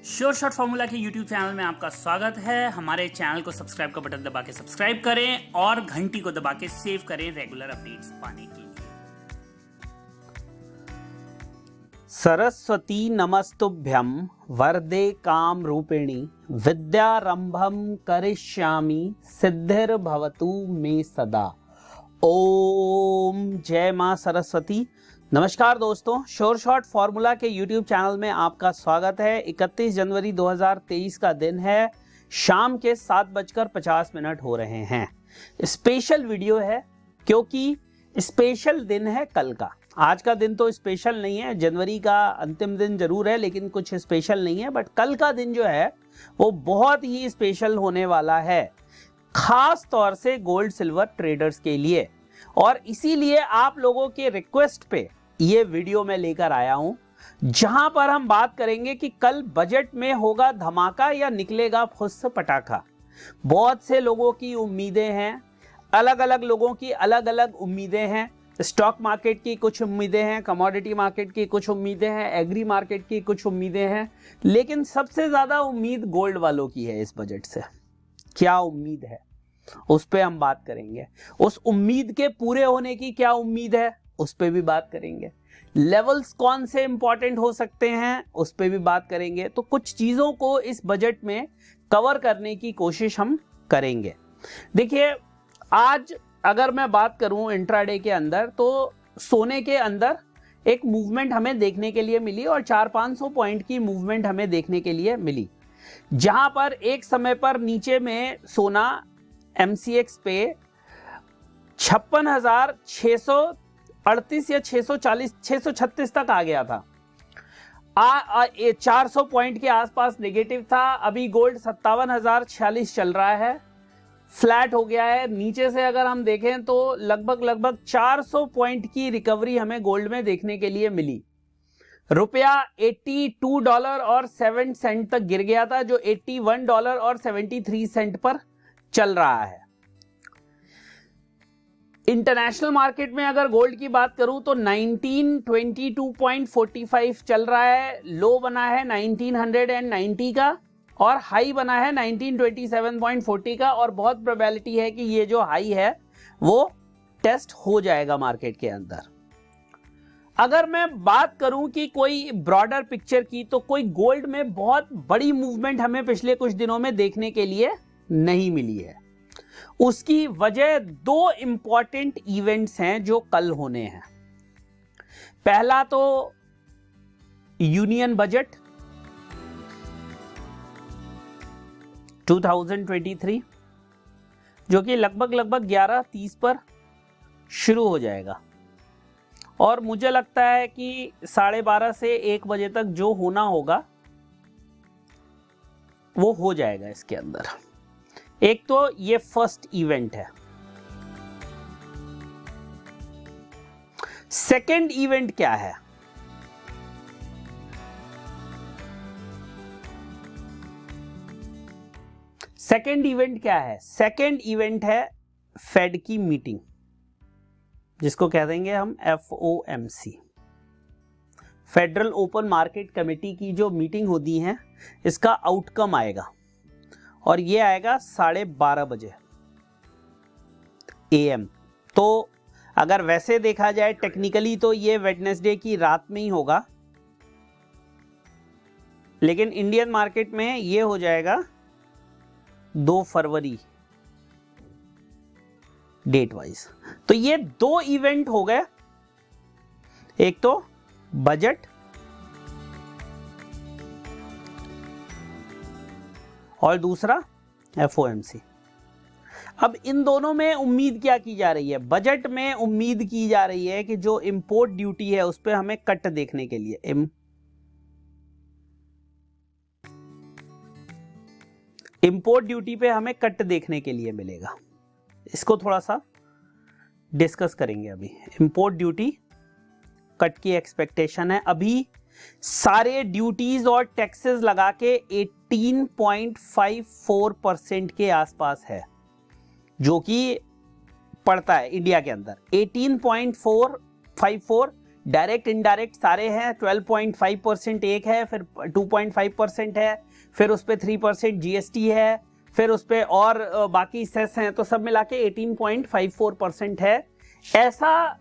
Sure shot formula के YouTube channel में आपका स्वागत है। हमारे चैनल को सब्सक्राइब का बटन दबा के सब्सक्राइब करें और घंटी को दबा के सेव करें रेगुलर अपडेट्स पाने के लिए। सरस्वती नमस्तुभ्यं वरदे काम रूपिणी विद्यारंभम करिष्यामि सिद्धिर्भवतु मे सदा। ओम जय मां सरस्वती। नमस्कार दोस्तों, श्योर शॉट फॉर्मूला के YouTube चैनल में आपका स्वागत है। 31 जनवरी 2023 का दिन है, शाम के 7:50 हो रहे हैं। स्पेशल वीडियो है क्योंकि स्पेशल दिन है कल का। आज का दिन तो स्पेशल नहीं है, जनवरी का अंतिम दिन जरूर है लेकिन कुछ स्पेशल नहीं है। बट कल का दिन जो है वो बहुत ही स्पेशल होने वाला है, खास तौर से गोल्ड सिल्वर ट्रेडर्स के लिए। और इसीलिए आप लोगों के रिक्वेस्ट पे ये वीडियो मैं लेकर आया हूं, जहां पर हम बात करेंगे कि कल बजट में होगा धमाका या निकलेगा फुस पटाखा। बहुत से लोगों की उम्मीदें हैं, अलग अलग लोगों की अलग अलग उम्मीदें हैं। स्टॉक मार्केट की कुछ उम्मीदें हैं, कमोडिटी मार्केट की कुछ उम्मीदें हैं, एग्री मार्केट की कुछ उम्मीदें हैं, लेकिन सबसे ज्यादा उम्मीद गोल्ड वालों की है। इस बजट से क्या उम्मीद है उस पे हम बात करेंगे। उस उम्मीद के पूरे होने की क्या उम्मीद है उस पे भी बात करेंगे। लेवल्स कौन से इंपॉर्टेंट हो सकते हैं उस पे भी बात करेंगे। तो कुछ चीजों को इस बजट में कवर करने की कोशिश हम करेंगे। देखिए, आज अगर मैं बात करूं इंट्राडे के अंदर, तो सोने के अंदर एक मूवमेंट हमें देखने के लिए मिली और 400-500 पॉइंट की मूवमेंट हमें देखने के लिए मिली, जहां पर एक समय पर नीचे में सोना MCX पे 56,638 या 640 636 तक आ गया था। 400 पॉइंट के आसपास नेगेटिव था। अभी गोल्ड 57,046 चल रहा है, फ्लैट हो गया है। नीचे से अगर हम देखें तो लगभग 400 पॉइंट की रिकवरी हमें गोल्ड में देखने के लिए मिली। रुपया $82 और 7 सेंट तक गिर गया था, जो $81 और 73 सेंट पर चल रहा है। इंटरनेशनल मार्केट में अगर गोल्ड की बात करूं तो 1922.45 चल रहा है। लो बना है 1990 का और हाई बना है 1927.40 का, और बहुत प्रोबेबिलिटी है कि ये जो हाई है वो टेस्ट हो जाएगा मार्केट के अंदर। अगर मैं बात करूं कि कोई ब्रॉडर पिक्चर की, तो कोई गोल्ड में बहुत बड़ी मूवमेंट हमें पिछले कुछ दिनों में देखने के लिए नहीं मिली है। उसकी वजह दो इंपॉर्टेंट इवेंट्स हैं जो कल होने हैं। पहला तो यूनियन बजट 2023, जो कि लगभग 11:30 पर शुरू हो जाएगा, और मुझे लगता है कि 12:30 से 1 बजे तक जो होना होगा वो हो जाएगा इसके अंदर। एक तो ये फर्स्ट इवेंट है। सेकंड इवेंट क्या है? सेकंड इवेंट क्या है? सेकंड इवेंट है फेड की मीटिंग, जिसको कह देंगे हम FOMC, federal open market committee की जो मीटिंग होती है, इसका आउटकम आएगा, और ये आएगा 12:30 बजे AM। तो अगर वैसे देखा जाए टेक्निकली तो ये वेडनेसडे की रात में ही होगा, लेकिन इंडियन मार्केट में ये हो जाएगा 2 फरवरी डेट वाइज। तो ये दो इवेंट हो गए, एक तो बजट और दूसरा FOMC। अब इन दोनों में उम्मीद क्या की जा रही है? बजट में उम्मीद की जा रही है कि जो इंपोर्ट ड्यूटी है उस पे हमें कट देखने के लिए, इंपोर्ट ड्यूटी पे हमें कट देखने के लिए मिलेगा। इसको थोड़ा सा डिस्कस करेंगे। अभी इंपोर्ट ड्यूटी कट की एक्सपेक्टेशन है। अभी सारे ड्यूटीज और टैक्सेस लगा के 18.54% के आसपास है, जो कि पड़ता है इंडिया के अंदर। 18.454 डायरेक्ट इनडायरेक्ट सारे हैं। 12.5% एक है, फिर 2.5% है, फिर उस पर 3% जीएसटी है, फिर उस पर और बाकी सेस हैं, तो सब मिला के 18.54% है। ऐसा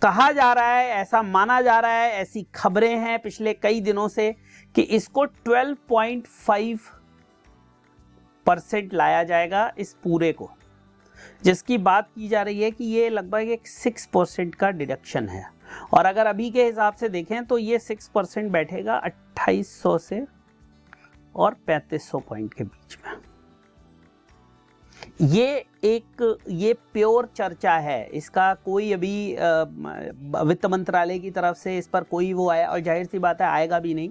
कहा जा रहा है, ऐसा माना जा रहा है, ऐसी खबरें हैं पिछले कई दिनों से कि इसको 12.5% लाया जाएगा इस पूरे को, जिसकी बात की जा रही है कि ये लगभग एक 6% का डिडक्शन है। और अगर अभी के हिसाब से देखें तो ये 6% बैठेगा 2800 से और 3500 पॉइंट के बीच में। ये प्योर चर्चा है, इसका कोई अभी वित्त मंत्रालय की तरफ से इस पर कोई वो आया, और जाहिर सी बात है आएगा भी नहीं।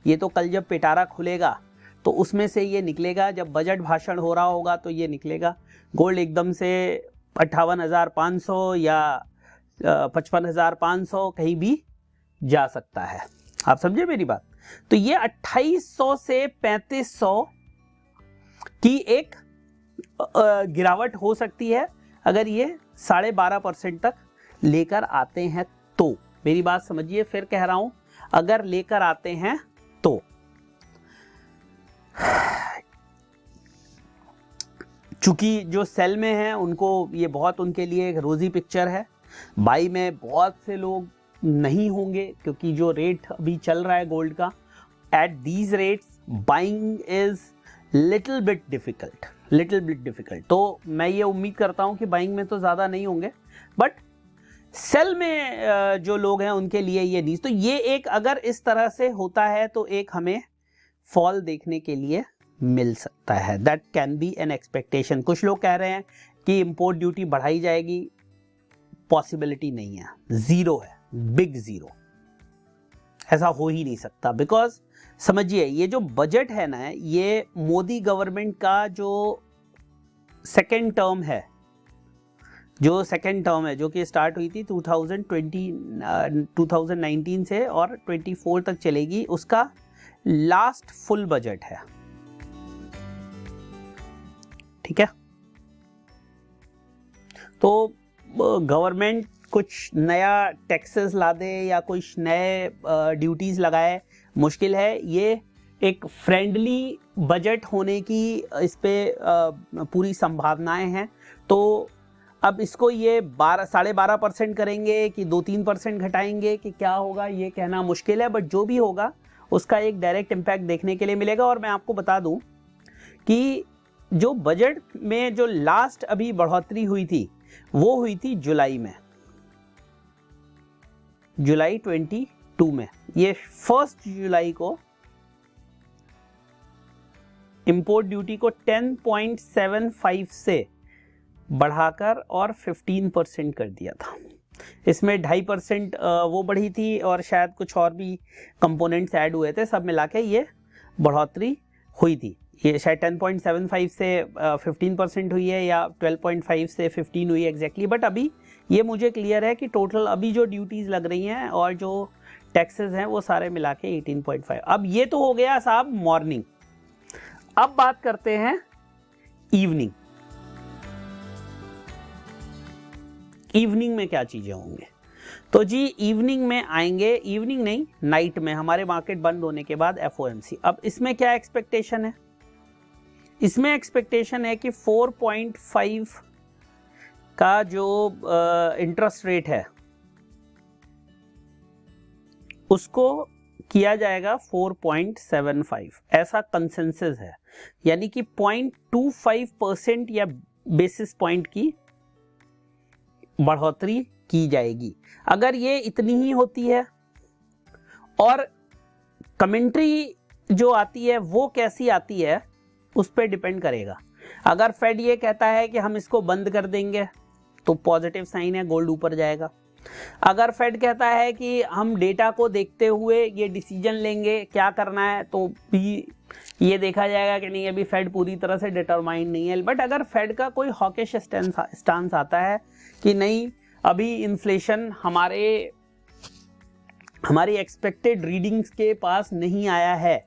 ये तो कल जब पिटारा खुलेगा तो उसमें से ये निकलेगा, जब बजट भाषण हो रहा होगा तो ये निकलेगा। गोल्ड एकदम से 58,500 या 55,500 कहीं भी जा सकता है। आप समझे मेरी बात? तो ये 2800 से 3500 की एक गिरावट हो सकती है अगर ये 12.5% तक लेकर आते हैं तो। मेरी बात समझिए, फिर कह रहा हूं, अगर लेकर आते हैं तो। चूंकि जो सेल में हैं उनको ये बहुत, उनके लिए एक रोजी पिक्चर है। बाई में बहुत से लोग नहीं होंगे क्योंकि जो रेट अभी चल रहा है गोल्ड का, at these rates buying is little bit difficult. तो मैं ये उम्मीद करता हूं कि बाइंग में तो ज्यादा नहीं होंगे, बट सेल में जो लोग हैं उनके लिए ये नीज। तो ये एक, अगर इस तरह से होता है तो एक हमें फॉल देखने के लिए मिल सकता है। That can be an expectation. कुछ लोग कह रहे हैं कि इंपोर्ट ड्यूटी बढ़ाई जाएगी, पॉसिबिलिटी नहीं है, जीरो है, बिग जीरो। ऐसा हो ही नहीं सकता, बिकॉज समझिए ये जो बजट है ना, ये मोदी गवर्नमेंट का जो सेकेंड टर्म है, जो कि स्टार्ट हुई थी 2019 से और 24 तक चलेगी, उसका लास्ट फुल बजट है। ठीक है, तो गवर्नमेंट कुछ नया टैक्सेस ला दे या कुछ नए ड्यूटीज लगाए, मुश्किल है। ये एक फ्रेंडली बजट होने की इस पे पूरी संभावनाएं हैं। तो अब इसको ये 12.5% करेंगे कि 2-3% घटाएंगे कि क्या होगा, ये कहना मुश्किल है, बट जो भी होगा उसका एक डायरेक्ट इम्पैक्ट देखने के लिए मिलेगा। और मैं आपको बता दूं कि जो बजट में जो लास्ट अभी बढ़ोतरी हुई थी वो हुई थी जुलाई में, जुलाई 22 में। ये 1 जुलाई को इंपोर्ट ड्यूटी को 10.75 से बढ़ाकर और 15% कर दिया था। इसमें 2.5% वो बढ़ी थी और शायद कुछ और भी कंपोनेंट्स ऐड हुए थे, सब मिला के ये बढ़ोतरी हुई थी। ये शायद 10.75 से 15% हुई है या 12.5 से 15 हुई है एग्जैक्टली, बट अभी ये मुझे क्लियर है कि टोटल अभी जो ड्यूटीज लग रही हैं और जो टैक्सेस हैं वो सारे मिला के 18.5। अब ये तो हो गया साहब मॉर्निंग। अब बात करते हैं इवनिंग। इवनिंग में क्या चीजें होंगे? तो जी इवनिंग में आएंगे, इवनिंग नहीं नाइट में, हमारे मार्केट बंद होने के बाद FOMC। अब इसमें क्या एक्सपेक्टेशन है? इसमें एक्सपेक्टेशन है कि 4.5 का जो इंटरेस्ट रेट है उसको किया जाएगा 4.75, ऐसा कंसेंसस है। यानी कि 0.25% या बेसिस पॉइंट की बढ़ोतरी की जाएगी। अगर ये इतनी ही होती है, और कमेंट्री जो आती है वो कैसी आती है उस पर डिपेंड करेगा। अगर फेड ये कहता है कि हम इसको बंद कर देंगे तो पॉजिटिव साइन है, गोल्ड ऊपर जाएगा। अगर फेड कहता है कि हम डेटा को देखते हुए ये डिसीजन लेंगे क्या करना है, तो भी ये देखा जाएगा कि नहीं, अभी फेड पूरी तरह से डिटरमाइंड नहीं है। बट अगर फेड का कोई हॉकिश स्टांस आता है कि नहीं, अभी इन्फ्लेशन हमारी एक्सपेक्टेड रीडिंग्स के पास नहीं आया है,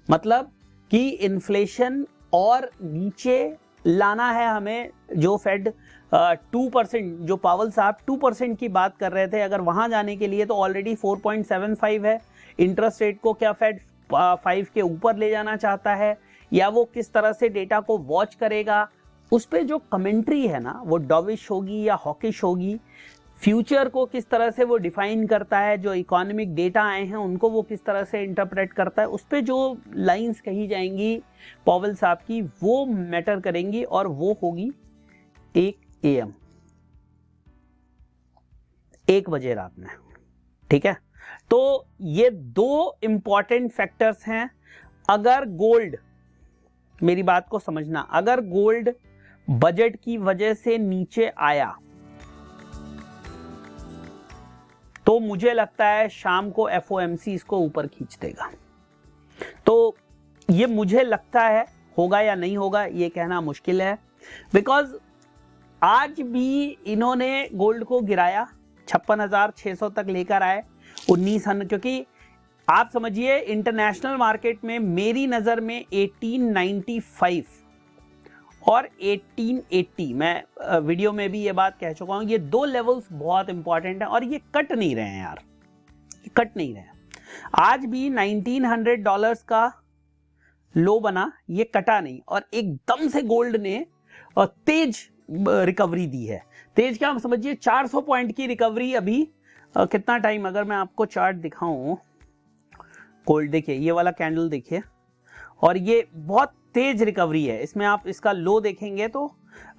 मतलब कि इन्फ्लेशन और नीचे लाना है हमें, जो फेड 2%, जो पावल साहब 2% की बात कर रहे थे, अगर वहां जाने के लिए तो ऑलरेडी 4.75 है। इंटरेस्ट रेट को क्या फेड 5 के ऊपर ले जाना चाहता है, या वो किस तरह से डेटा को वॉच करेगा, उस पे जो कमेंट्री है ना वो डॉविश होगी या हॉकिश होगी। फ्यूचर को किस तरह से वो डिफाइन करता है, जो इकोनॉमिक डेटा आए हैं उनको वो किस तरह से इंटरप्रेट करता है, उस पे जो लाइंस कही जाएंगी पॉवेल साहब की वो मैटर करेंगी, और वो होगी 1 AM, 1 बजे रात में। ठीक है, तो ये 2 इंपॉर्टेंट फैक्टर्स हैं। अगर गोल्ड, मेरी बात को समझना, अगर गोल्ड बजट की वजह से नीचे आया तो मुझे लगता है शाम को FOMC इसको ऊपर खींच देगा। तो ये मुझे लगता है, होगा या नहीं होगा ये कहना मुश्किल है, बिकॉज आज भी इन्होंने गोल्ड को गिराया, 56,600 तक लेकर आए, 1900, क्योंकि आप समझिए इंटरनेशनल मार्केट में मेरी नजर में 1895 और 1880, मैं वीडियो में भी ये बात कह चुका हूं, ये 2 लेवल्स बहुत इंपॉर्टेंट है और ये कट नहीं रहे हैं यार, ये कट नहीं रहे हैं। आज भी $1900 का लो बना, ये कटा नहीं, और एकदम से गोल्ड ने तेज रिकवरी दी है। तेज क्या समझिए, 400 पॉइंट की रिकवरी अभी कितना टाइम, अगर मैं आपको चार्ट दिखाऊं, गोल्ड देखिए, ये वाला कैंडल देखिए, और ये बहुत तेज रिकवरी है। इसमें आप इसका लो देखेंगे तो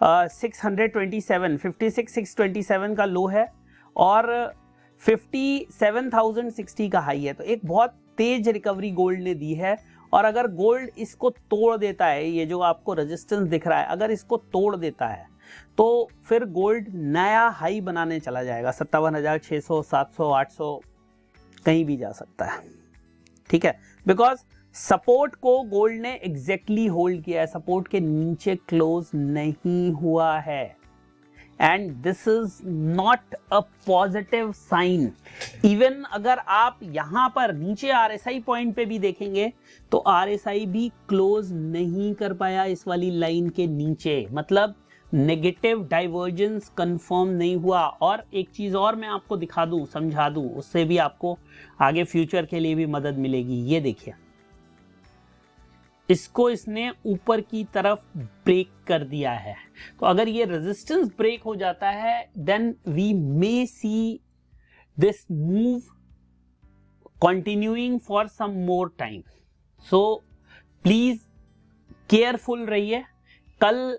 56,627 का लो है और 57,060 का हाई है। तो एक बहुत तेज रिकवरी गोल्ड ने दी है, और अगर गोल्ड इसको तोड़ देता है, ये जो आपको रेजिस्टेंस दिख रहा है, अगर इसको तोड़ देता है तो फिर गोल्ड नया हाई बनाने चला जाएगा, 57,600, 700, 800 कहीं भी जा सकता है। ठीक है, बिकॉज सपोर्ट को गोल्ड ने एग्जैक्टली होल्ड किया है, सपोर्ट के नीचे क्लोज नहीं हुआ है, and this is not a positive sign. Even अगर आप यहां पर नीचे RSI पॉइंट पे भी देखेंगे तो RSI भी क्लोज नहीं कर पाया इस वाली लाइन के नीचे, मतलब नेगेटिव डाइवर्जेंस कंफर्म नहीं हुआ। और एक चीज और मैं आपको दिखा दूं, समझा दूं, उससे भी आपको आगे फ्यूचर के लिए भी मदद मिलेगी। ये देखिए, इसको इसने ऊपर की तरफ ब्रेक कर दिया है, तो अगर ये रेजिस्टेंस ब्रेक हो जाता है then we may see this move continuing for some more time. So please careful रहिए। कल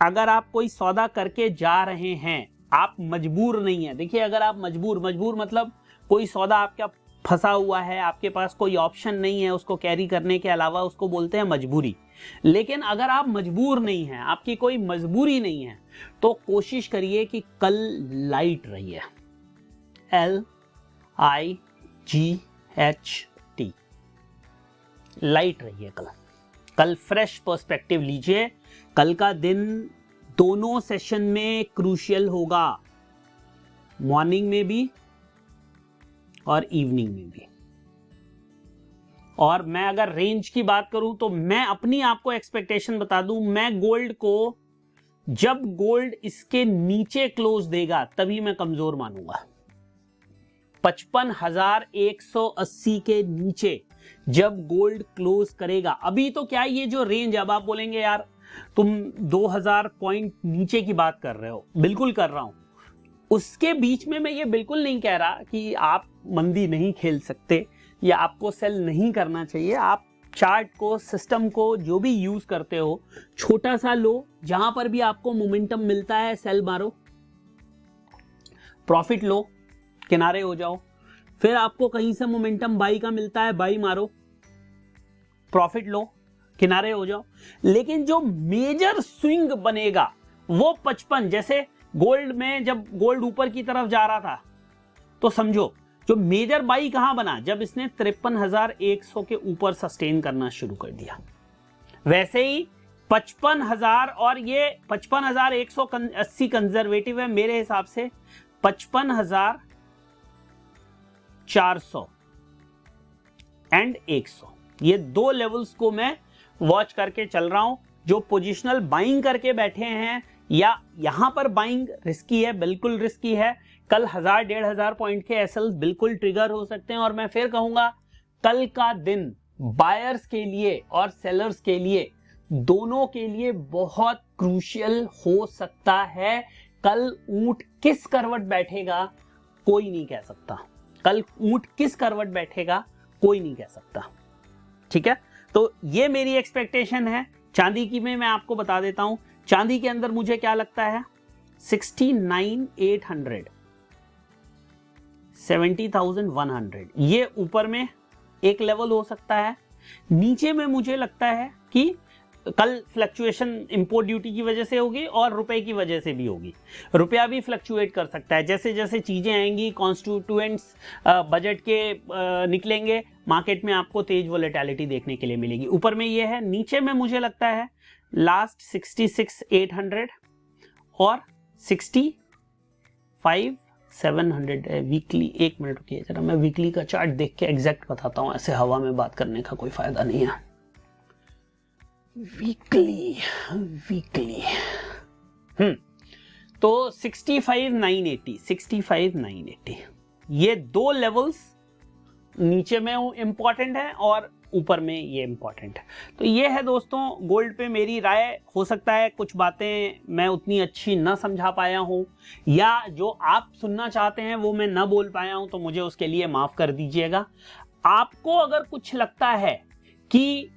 अगर आप कोई सौदा करके जा रहे हैं, आप मजबूर नहीं है, देखिए अगर आप मजबूर मतलब कोई सौदा आपका फंसा हुआ है, आपके पास कोई ऑप्शन नहीं है उसको कैरी करने के अलावा, उसको बोलते हैं मजबूरी। लेकिन अगर आप मजबूर नहीं हैं, आपकी कोई मजबूरी नहीं है, तो कोशिश करिए कि कल लाइट रहिए, LIGHT, लाइट रहिए। कल फ्रेश पर्सपेक्टिव लीजिए। कल का दिन दोनों सेशन में क्रूशियल होगा, मॉर्निंग में भी और इवनिंग में भी। और मैं अगर रेंज की बात करूं तो मैं अपनी आपको एक्सपेक्टेशन बता दूं, मैं गोल्ड को जब गोल्ड इसके नीचे क्लोज देगा तभी मैं कमजोर मानूंगा। 55,180 के नीचे जब गोल्ड क्लोज करेगा, अभी तो क्या ये जो रेंज, अब आप बोलेंगे यार तुम 2000 पॉइंट नीचे की बात कर रहे हो, बिल्कुल कर रहा हूं। उसके बीच में मैं ये बिल्कुल नहीं कह रहा कि आप मंदी नहीं खेल सकते या आपको सेल नहीं करना चाहिए। आप चार्ट को, सिस्टम को जो भी यूज करते हो, छोटा सा लो, जहां पर भी आपको मोमेंटम मिलता है सेल मारो, प्रॉफिट लो, किनारे हो जाओ। फिर आपको कहीं से मोमेंटम बाई का मिलता है, बाई मारो, प्रॉफिट लो, किनारे हो जाओ। लेकिन जो मेजर स्विंग बनेगा वो 55, जैसे गोल्ड में जब गोल्ड ऊपर की तरफ जा रहा था तो समझो जो मेजर बाई कहां बना, जब इसने 53,100 के ऊपर सस्टेन करना शुरू कर दिया। वैसे ही 55,000 और ये 55,180 कंजर्वेटिव है मेरे हिसाब से, 55,400 एंड 100, ये 2 लेवल्स को मैं वॉच करके चल रहा हूं। जो पोजिशनल बाइंग करके बैठे हैं या यहां पर बाइंग रिस्की है, बिल्कुल रिस्की है। कल 1000-1500 पॉइंट के एसएल बिल्कुल ट्रिगर हो सकते हैं। और मैं फिर कहूंगा कल का दिन बायर्स के लिए और सेलर्स के लिए दोनों के लिए बहुत क्रूशियल हो सकता है। कल ऊंट किस करवट बैठेगा कोई नहीं कह सकता। कल ऊंट किस करवट बैठेगा कोई नहीं कह सकता। ठीक है, तो ये मेरी एक्सपेक्टेशन है। चांदी की में मैं आपको बता देता हूं, चांदी के अंदर मुझे क्या लगता है 69,800, 70,100 ये ऊपर में एक लेवल हो सकता है। नीचे में मुझे लगता है कि कल फ्लक्चुएशन इंपोर्ट ड्यूटी की वजह से होगी और रुपए की वजह से भी होगी। रुपया भी फ्लक्चुएट कर सकता है, जैसे जैसे चीजें आएंगी, कॉन्स्टिट्यूएंट्स बजट के निकलेंगे, मार्केट में आपको तेज वोलेटिलिटी देखने के लिए मिलेगी। ऊपर में ये है, नीचे में मुझे लगता है लास्ट 66,800 और 65,700 वीकली। एक मिनट रुकिए जरा, मैं वीकली का चार्ट देख के एग्जैक्ट बताता हूं, ऐसे हवा में बात करने का कोई फायदा नहीं है। वीकली तो 65,980 ये दो लेवल्स नीचे में इंपॉर्टेंट है और ऊपर में ये इंपॉर्टेंट है। तो ये है दोस्तों गोल्ड पे मेरी राय। हो सकता है कुछ बातें मैं उतनी अच्छी ना समझा पाया हूं, या जो आप सुनना चाहते हैं वो मैं ना बोल पाया हूं, तो मुझे उसके लिए माफ कर दीजिएगा। आपको अगर कुछ लगता है कि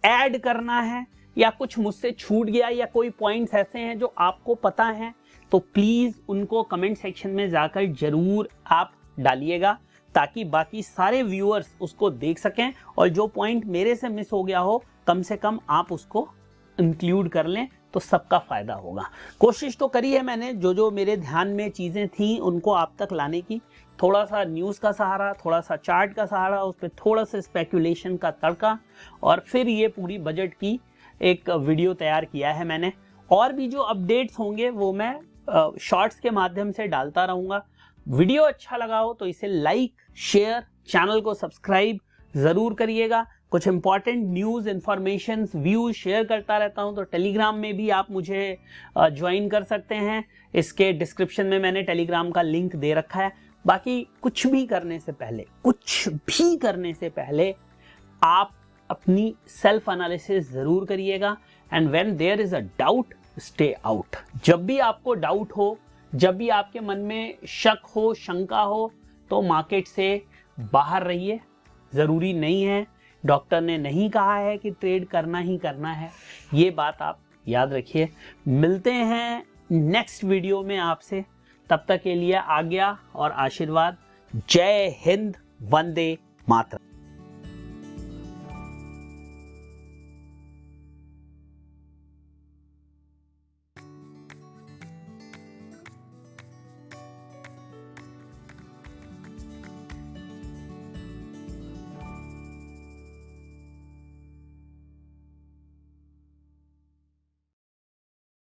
ऐड करना है या कुछ मुझसे छूट गया या कोई पॉइंट्स ऐसे हैं जो आपको पता है, तो प्लीज उनको कमेंट सेक्शन में जाकर जरूर आप डालिएगा, ताकि बाकी सारे व्यूअर्स उसको देख सकें और जो पॉइंट मेरे से मिस हो गया हो कम से कम आप उसको इंक्लूड कर लें, तो सबका फायदा होगा। कोशिश तो करी है मैंने, जो जो मेरे ध्यान में चीजें थी उनको आप तक लाने की। थोड़ा सा न्यूज़ का सहारा, थोड़ा सा चार्ट का सहारा, उस पर थोड़ा सा स्पेकुलेशन का तड़का, और फिर ये पूरी बजट की एक वीडियो तैयार किया है मैंने। और भी जो अपडेट्स होंगे वो मैं शॉर्ट्स के माध्यम से डालता रहूँगा। वीडियो अच्छा लगा हो तो इसे लाइक, शेयर, चैनल को सब्सक्राइब ज़रूर करिएगा। कुछ important news, information, views share करता रहता हूं, तो टेलीग्राम में भी आप मुझे ज्वाइन कर सकते हैं। इसके डिस्क्रिप्शन में मैंने टेलीग्राम का लिंक दे रखा है। बाकी कुछ भी करने से पहले आप अपनी सेल्फ एनालिसिस जरूर करिएगा। And when there is a doubt, stay out. जब भी आपको डाउट हो, जब भी आपके मन में शक हो, शंका हो, तो मार्केट से बाहर रहिए। जरूरी नहीं है, डॉक्टर ने नहीं कहा है कि ट्रेड करना ही करना है, ये बात आप याद रखिए। मिलते हैं नेक्स्ट वीडियो में आपसे, तब तक के लिए आज्ञा और आशीर्वाद। जय हिंद, वंदे मातरम।